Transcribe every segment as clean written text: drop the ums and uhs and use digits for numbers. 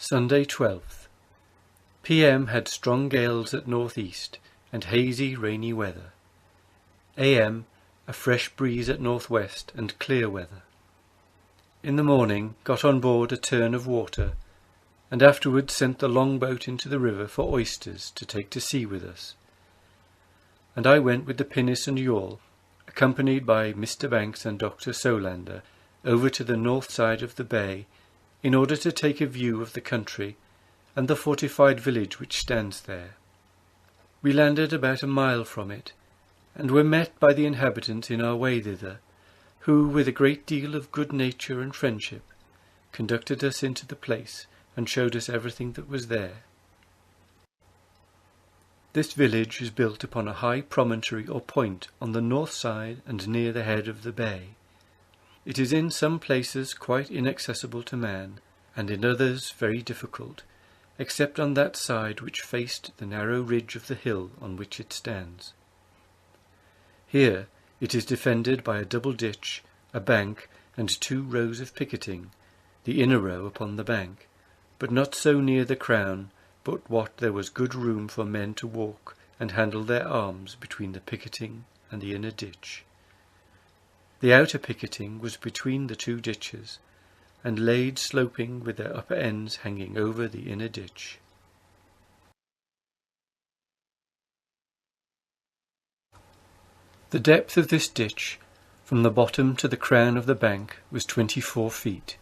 Sunday 12th. PM had strong gales at northeast and hazy rainy weather. AM a fresh breeze at northwest and clear weather. In the morning got on board a turn of water, and afterwards sent the longboat into the river for oysters to take to sea with us. And I went with the pinnace and yawl, accompanied by Mr. Banks and Dr. Solander, over to the north side of the bay, in order to take a view of the country and the fortified village which stands there. We landed about a mile from it, and were met by the inhabitants in our way thither, who, with a great deal of good nature and friendship, conducted us into the place and showed us everything that was there. This village is built upon a high promontory or point on the north side and near the head of the bay. It is in some places quite inaccessible to man, and in others very difficult, except on that side which faced the narrow ridge of the hill on which it stands. Here it is defended by a double ditch, a bank, and 2 rows of picketing, the inner row upon the bank, but not so near the crown, but what there was good room for men to walk and handle their arms between the picketing and the inner ditch. The outer picketing was between the 2 ditches, and laid sloping with their upper ends hanging over the inner ditch. The depth of this ditch, from the bottom to the crown of the bank, was 24 feet.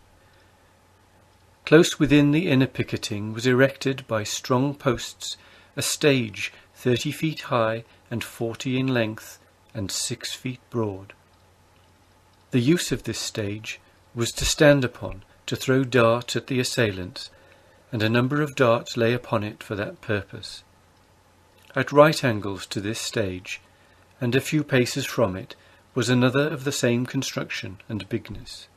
Close within the inner picketing was erected by strong posts a stage 30 feet high and 40 in length and 6 feet broad. The use of this stage was to stand upon, to throw darts at the assailants, and a number of darts lay upon it for that purpose. At right angles to this stage, and a few paces from it, was another of the same construction and bigness.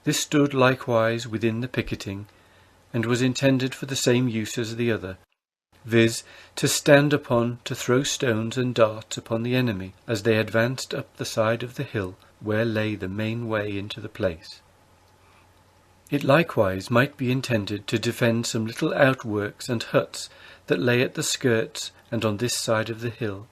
This stood likewise within the picketing, and was intended for the same use as the other, viz., to stand upon, to throw stones and darts upon the enemy as they advanced up the side of the hill where lay the main way into the place. It likewise might be intended to defend some little outworks and huts that lay at the skirts and on this side of the hill.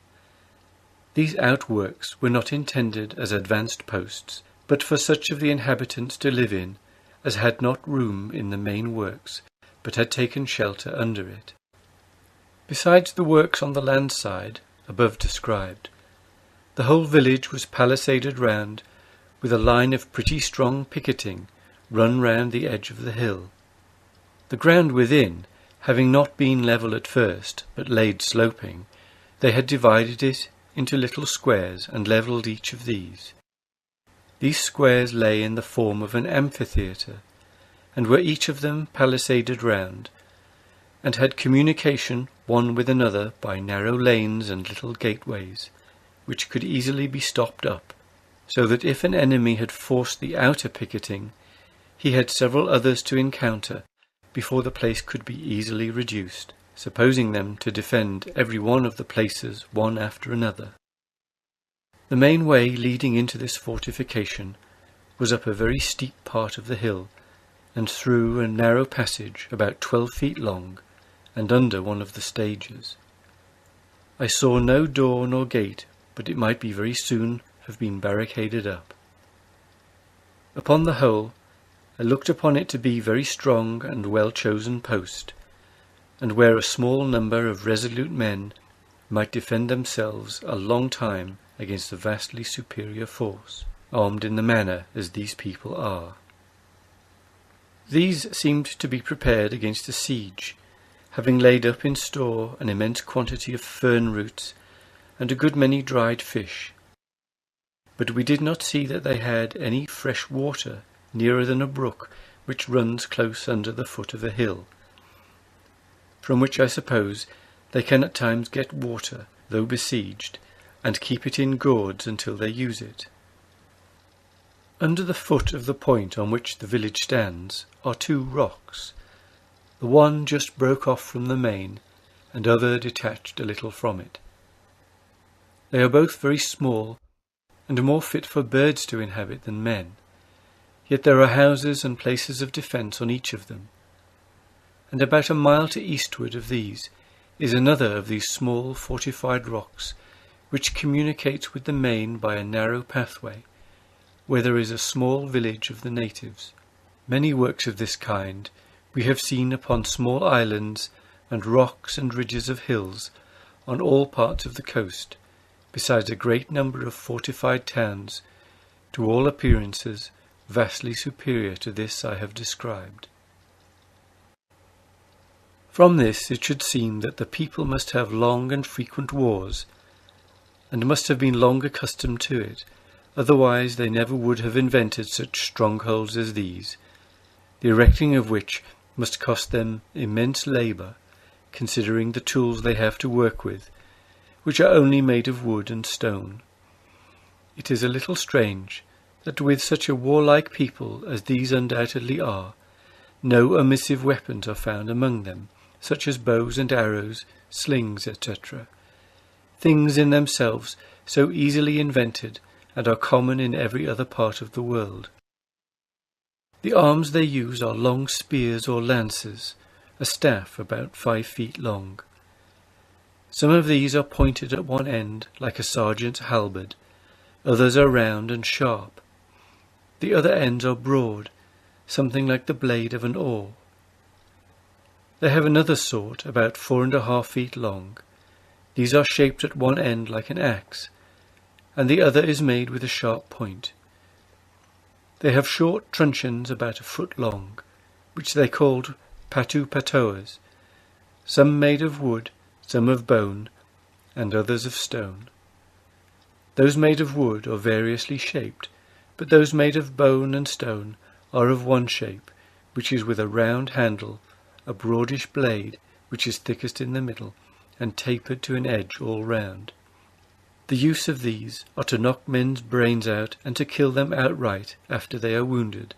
These outworks were not intended as advanced posts, but for such of the inhabitants to live in as had not room in the main works, but had taken shelter under it. Besides the works on the land side, above described, the whole village was palisaded round, with a line of pretty strong picketing run round the edge of the hill. The ground within, having not been level at first, but laid sloping, they had divided it into little squares and levelled each of these. These squares lay in the form of an amphitheatre, and were each of them palisaded round, and had communication one with another by narrow lanes and little gateways, which could easily be stopped up, so that if an enemy had forced the outer picketing, he had several others to encounter before the place could be easily reduced, supposing them to defend every one of the places one after another. The main way leading into this fortification was up a very steep part of the hill, and through a narrow passage about 12 feet long, and under one of the stages. I saw no door nor gate, but it might be very soon have been barricaded up. Upon the whole, I looked upon it to be very strong and well-chosen post, and where a small number of resolute men might defend themselves a long time against a vastly superior force, armed in the manner as these people are. These seemed to be prepared against a siege, having laid up in store an immense quantity of fern roots and a good many dried fish. But we did not see that they had any fresh water nearer than a brook which runs close under the foot of a hill, from which I suppose they can at times get water, though besieged, and keep it in gourds until they use it. Under the foot of the point on which the village stands are 2 rocks. The one just broke off from the main, and other detached a little from it. They are both very small, and more fit for birds to inhabit than men, yet there are houses and places of defence on each of them, and about a mile to eastward of these is another of these small fortified rocks, which communicates with the main by a narrow pathway, where there is a small village of the natives. Many works of this kind we have seen upon small islands and rocks and ridges of hills on all parts of the coast, besides a great number of fortified towns, to all appearances vastly superior to this I have described. From this it should seem that the people must have long and frequent wars, and must have been long accustomed to it, otherwise they never would have invented such strongholds as these, the erecting of which must cost them immense labour, considering the tools they have to work with, which are only made of wood and stone. It is a little strange that with such a warlike people as these undoubtedly are, no omissive weapons are found among them, such as bows and arrows, slings, etc., things in themselves so easily invented and are common in every other part of the world. The arms they use are long spears or lances, a staff about 5 feet long. Some of these are pointed at one end like a sergeant's halberd, others are round and sharp. The other ends are broad, something like the blade of an oar. They have another sort about 4½ feet long. These are shaped at one end like an axe, and the other is made with a sharp point. They have short truncheons about 1 foot long, which they called patu-patoas, some made of wood, some of bone, and others of stone. Those made of wood are variously shaped, but those made of bone and stone are of one shape, which is with a round handle, a broadish blade, which is thickest in the middle, and tapered to an edge all round. The use of these are to knock men's brains out and to kill them outright after they are wounded,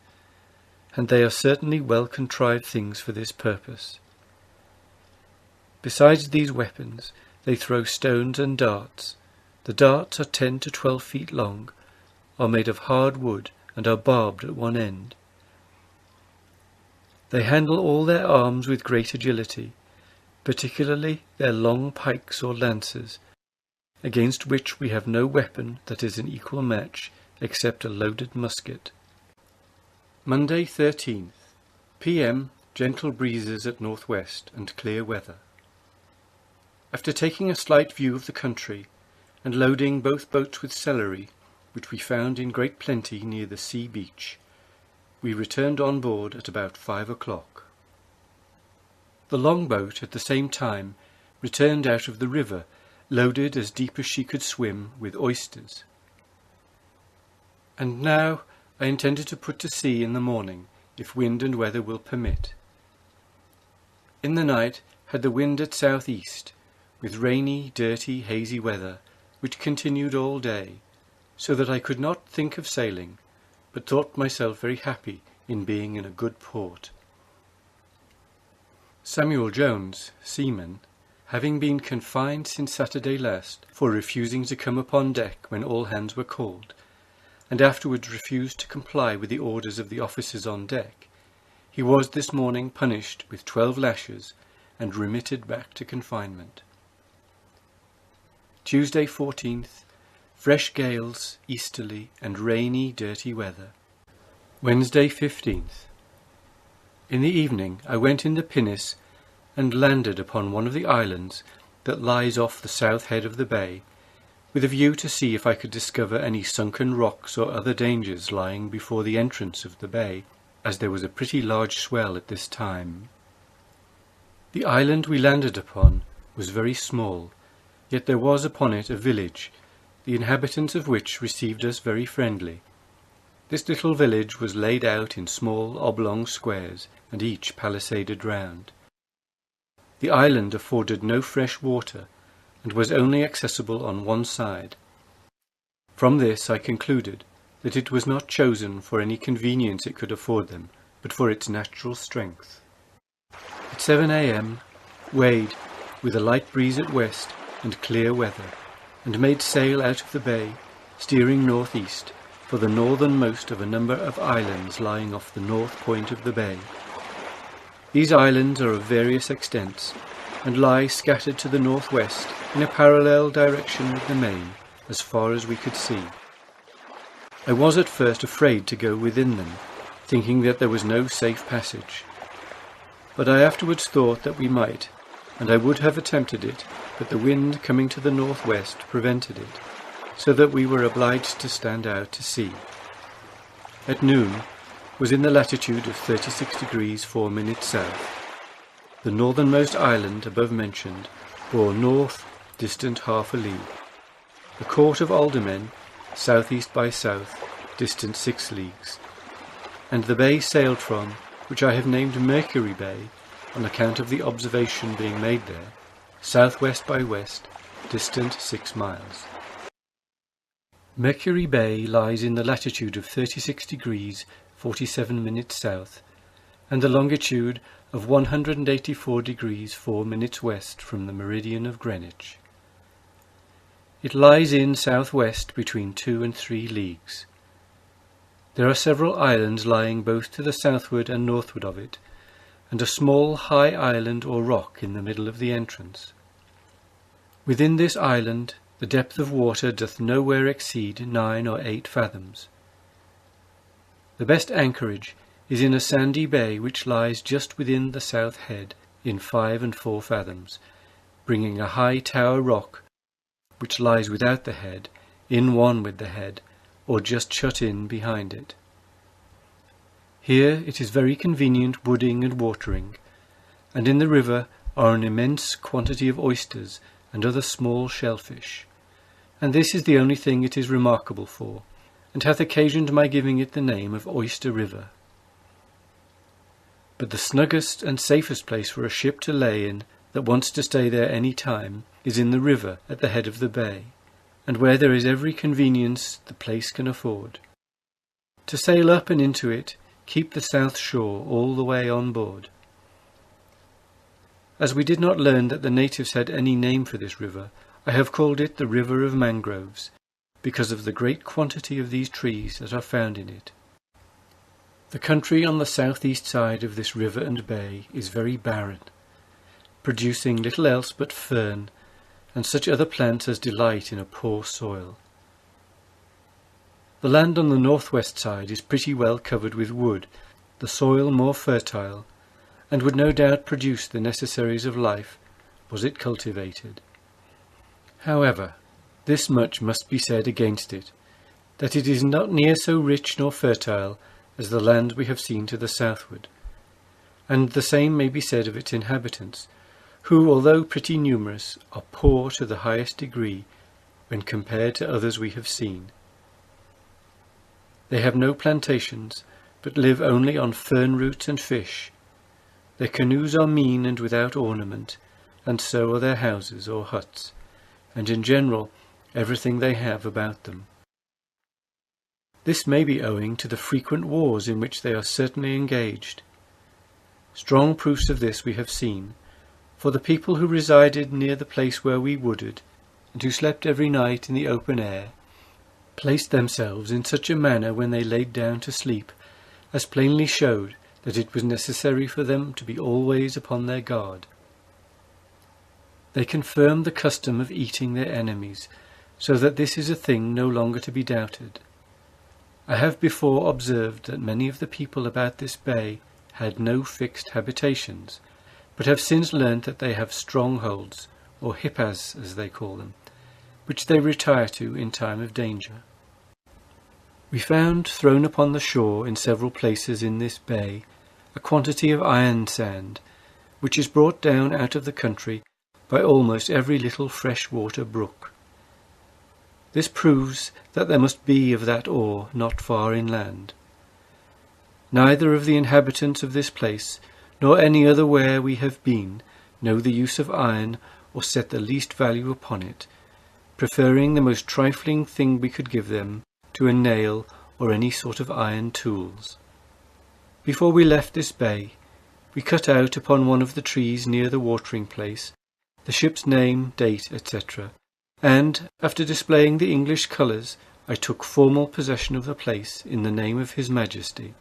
and they are certainly well contrived things for this purpose. Besides these weapons, they throw stones and darts. The darts are 10 to 12 feet long, are made of hard wood, and are barbed at one end. They handle all their arms with great agility, particularly their long pikes or lances, against which we have no weapon that is an equal match except a loaded musket. Monday 13th. PM, gentle breezes at northwest and clear weather. After taking a slight view of the country and loading both boats with celery, which we found in great plenty near the sea beach, we returned on board at about 5 o'clock. The longboat at the same time returned out of the river, loaded as deep as she could swim with oysters. And now I intended to put to sea in the morning, if wind and weather will permit. In the night had the wind at south-east, with rainy, dirty, hazy weather, which continued all day, so that I could not think of sailing, but thought myself very happy in being in a good port. Samuel Jones, seaman, having been confined since Saturday last for refusing to come upon deck when all hands were called, and afterwards refused to comply with the orders of the officers on deck, he was this morning punished with 12 lashes and remitted back to confinement. Tuesday 14th. Fresh gales, easterly, and rainy, dirty weather. Wednesday 15th. In the evening I went in the pinnace and landed upon one of the islands that lies off the south head of the bay, with a view to see if I could discover any sunken rocks or other dangers lying before the entrance of the bay, as there was a pretty large swell at this time. The island we landed upon was very small, yet there was upon it a village, the inhabitants of which received us very friendly. This little village was laid out in small oblong squares, and each palisaded round. The island afforded no fresh water, and was only accessible on one side. From this I concluded that it was not chosen for any convenience it could afford them, but for its natural strength. At 7 a.m. weighed, with a light breeze at west and clear weather, and made sail out of the bay, steering northeast, for the northernmost of a number of islands lying off the north point of the bay. These islands are of various extents, and lie scattered to the northwest in a parallel direction with the main, as far as we could see. I was at first afraid to go within them, thinking that there was no safe passage. But I afterwards thought that we might, and I would have attempted it, but the wind coming to the northwest prevented it, so that we were obliged to stand out to sea. At noon was in the latitude of 36 degrees 4 minutes south. The northernmost island above mentioned bore north, distant half a league. The court of aldermen, southeast by south, distant 6 leagues. And the bay sailed from, which I have named Mercury Bay, on account of the observation being made there, southwest by west, distant 6 miles. Mercury Bay lies in the latitude of 36 degrees 47 minutes south, and the longitude of 184 degrees 4 minutes west from the meridian of Greenwich. It lies in southwest between 2 and 3 leagues. There are several islands lying both to the southward and northward of it, and a small high island or rock in the middle of the entrance. Within this island the depth of water doth nowhere exceed 9 or 8 fathoms. The best anchorage is in a sandy bay which lies just within the south head in 5 and 4 fathoms, bringing a high tower rock which lies without the head, in one with the head, or just shut in behind it. Here it is very convenient wooding and watering, and in the river are an immense quantity of oysters and other small shellfish, and this is the only thing it is remarkable for, and hath occasioned my giving it the name of Oyster River. But the snuggest and safest place for a ship to lay in that wants to stay there any time is in the river at the head of the bay, and where there is every convenience the place can afford. To sail up and into it, keep the south shore all the way on board. As we did not learn that the natives had any name for this river, I have called it the River of Mangroves, because of the great quantity of these trees that are found in it. The country on the southeast side of this river and bay is very barren, producing little else but fern, and such other plants as delight in a poor soil. The land on the northwest side is pretty well covered with wood, the soil more fertile, and would no doubt produce the necessaries of life, was it cultivated. However, this much must be said against it, that it is not near so rich nor fertile as the land we have seen to the southward, and the same may be said of its inhabitants, who, although pretty numerous, are poor to the highest degree when compared to others we have seen. They have no plantations, but live only on fern roots and fish. Their canoes are mean and without ornament, and so are their houses or huts, and in general everything they have about them. This may be owing to the frequent wars in which they are certainly engaged. Strong proofs of this we have seen, for the people who resided near the place where we wooded, and who slept every night in the open air, placed themselves in such a manner when they laid down to sleep, as plainly showed that it was necessary for them to be always upon their guard. They confirmed the custom of eating their enemies, so that this is a thing no longer to be doubted. I have before observed that many of the people about this bay had no fixed habitations, but have since learnt that they have strongholds, or hippas as they call them, which they retire to in time of danger. We found thrown upon the shore in several places in this bay a quantity of iron sand, which is brought down out of the country by almost every little fresh-water brook. This proves that there must be of that ore not far inland. Neither of the inhabitants of this place, nor any other where we have been, know the use of iron or set the least value upon it, preferring the most trifling thing we could give them to a nail or any sort of iron tools. Before we left this bay, we cut out upon one of the trees near the watering place the ship's name, date, etc., and, after displaying the English colours, I took formal possession of the place in the name of His Majesty.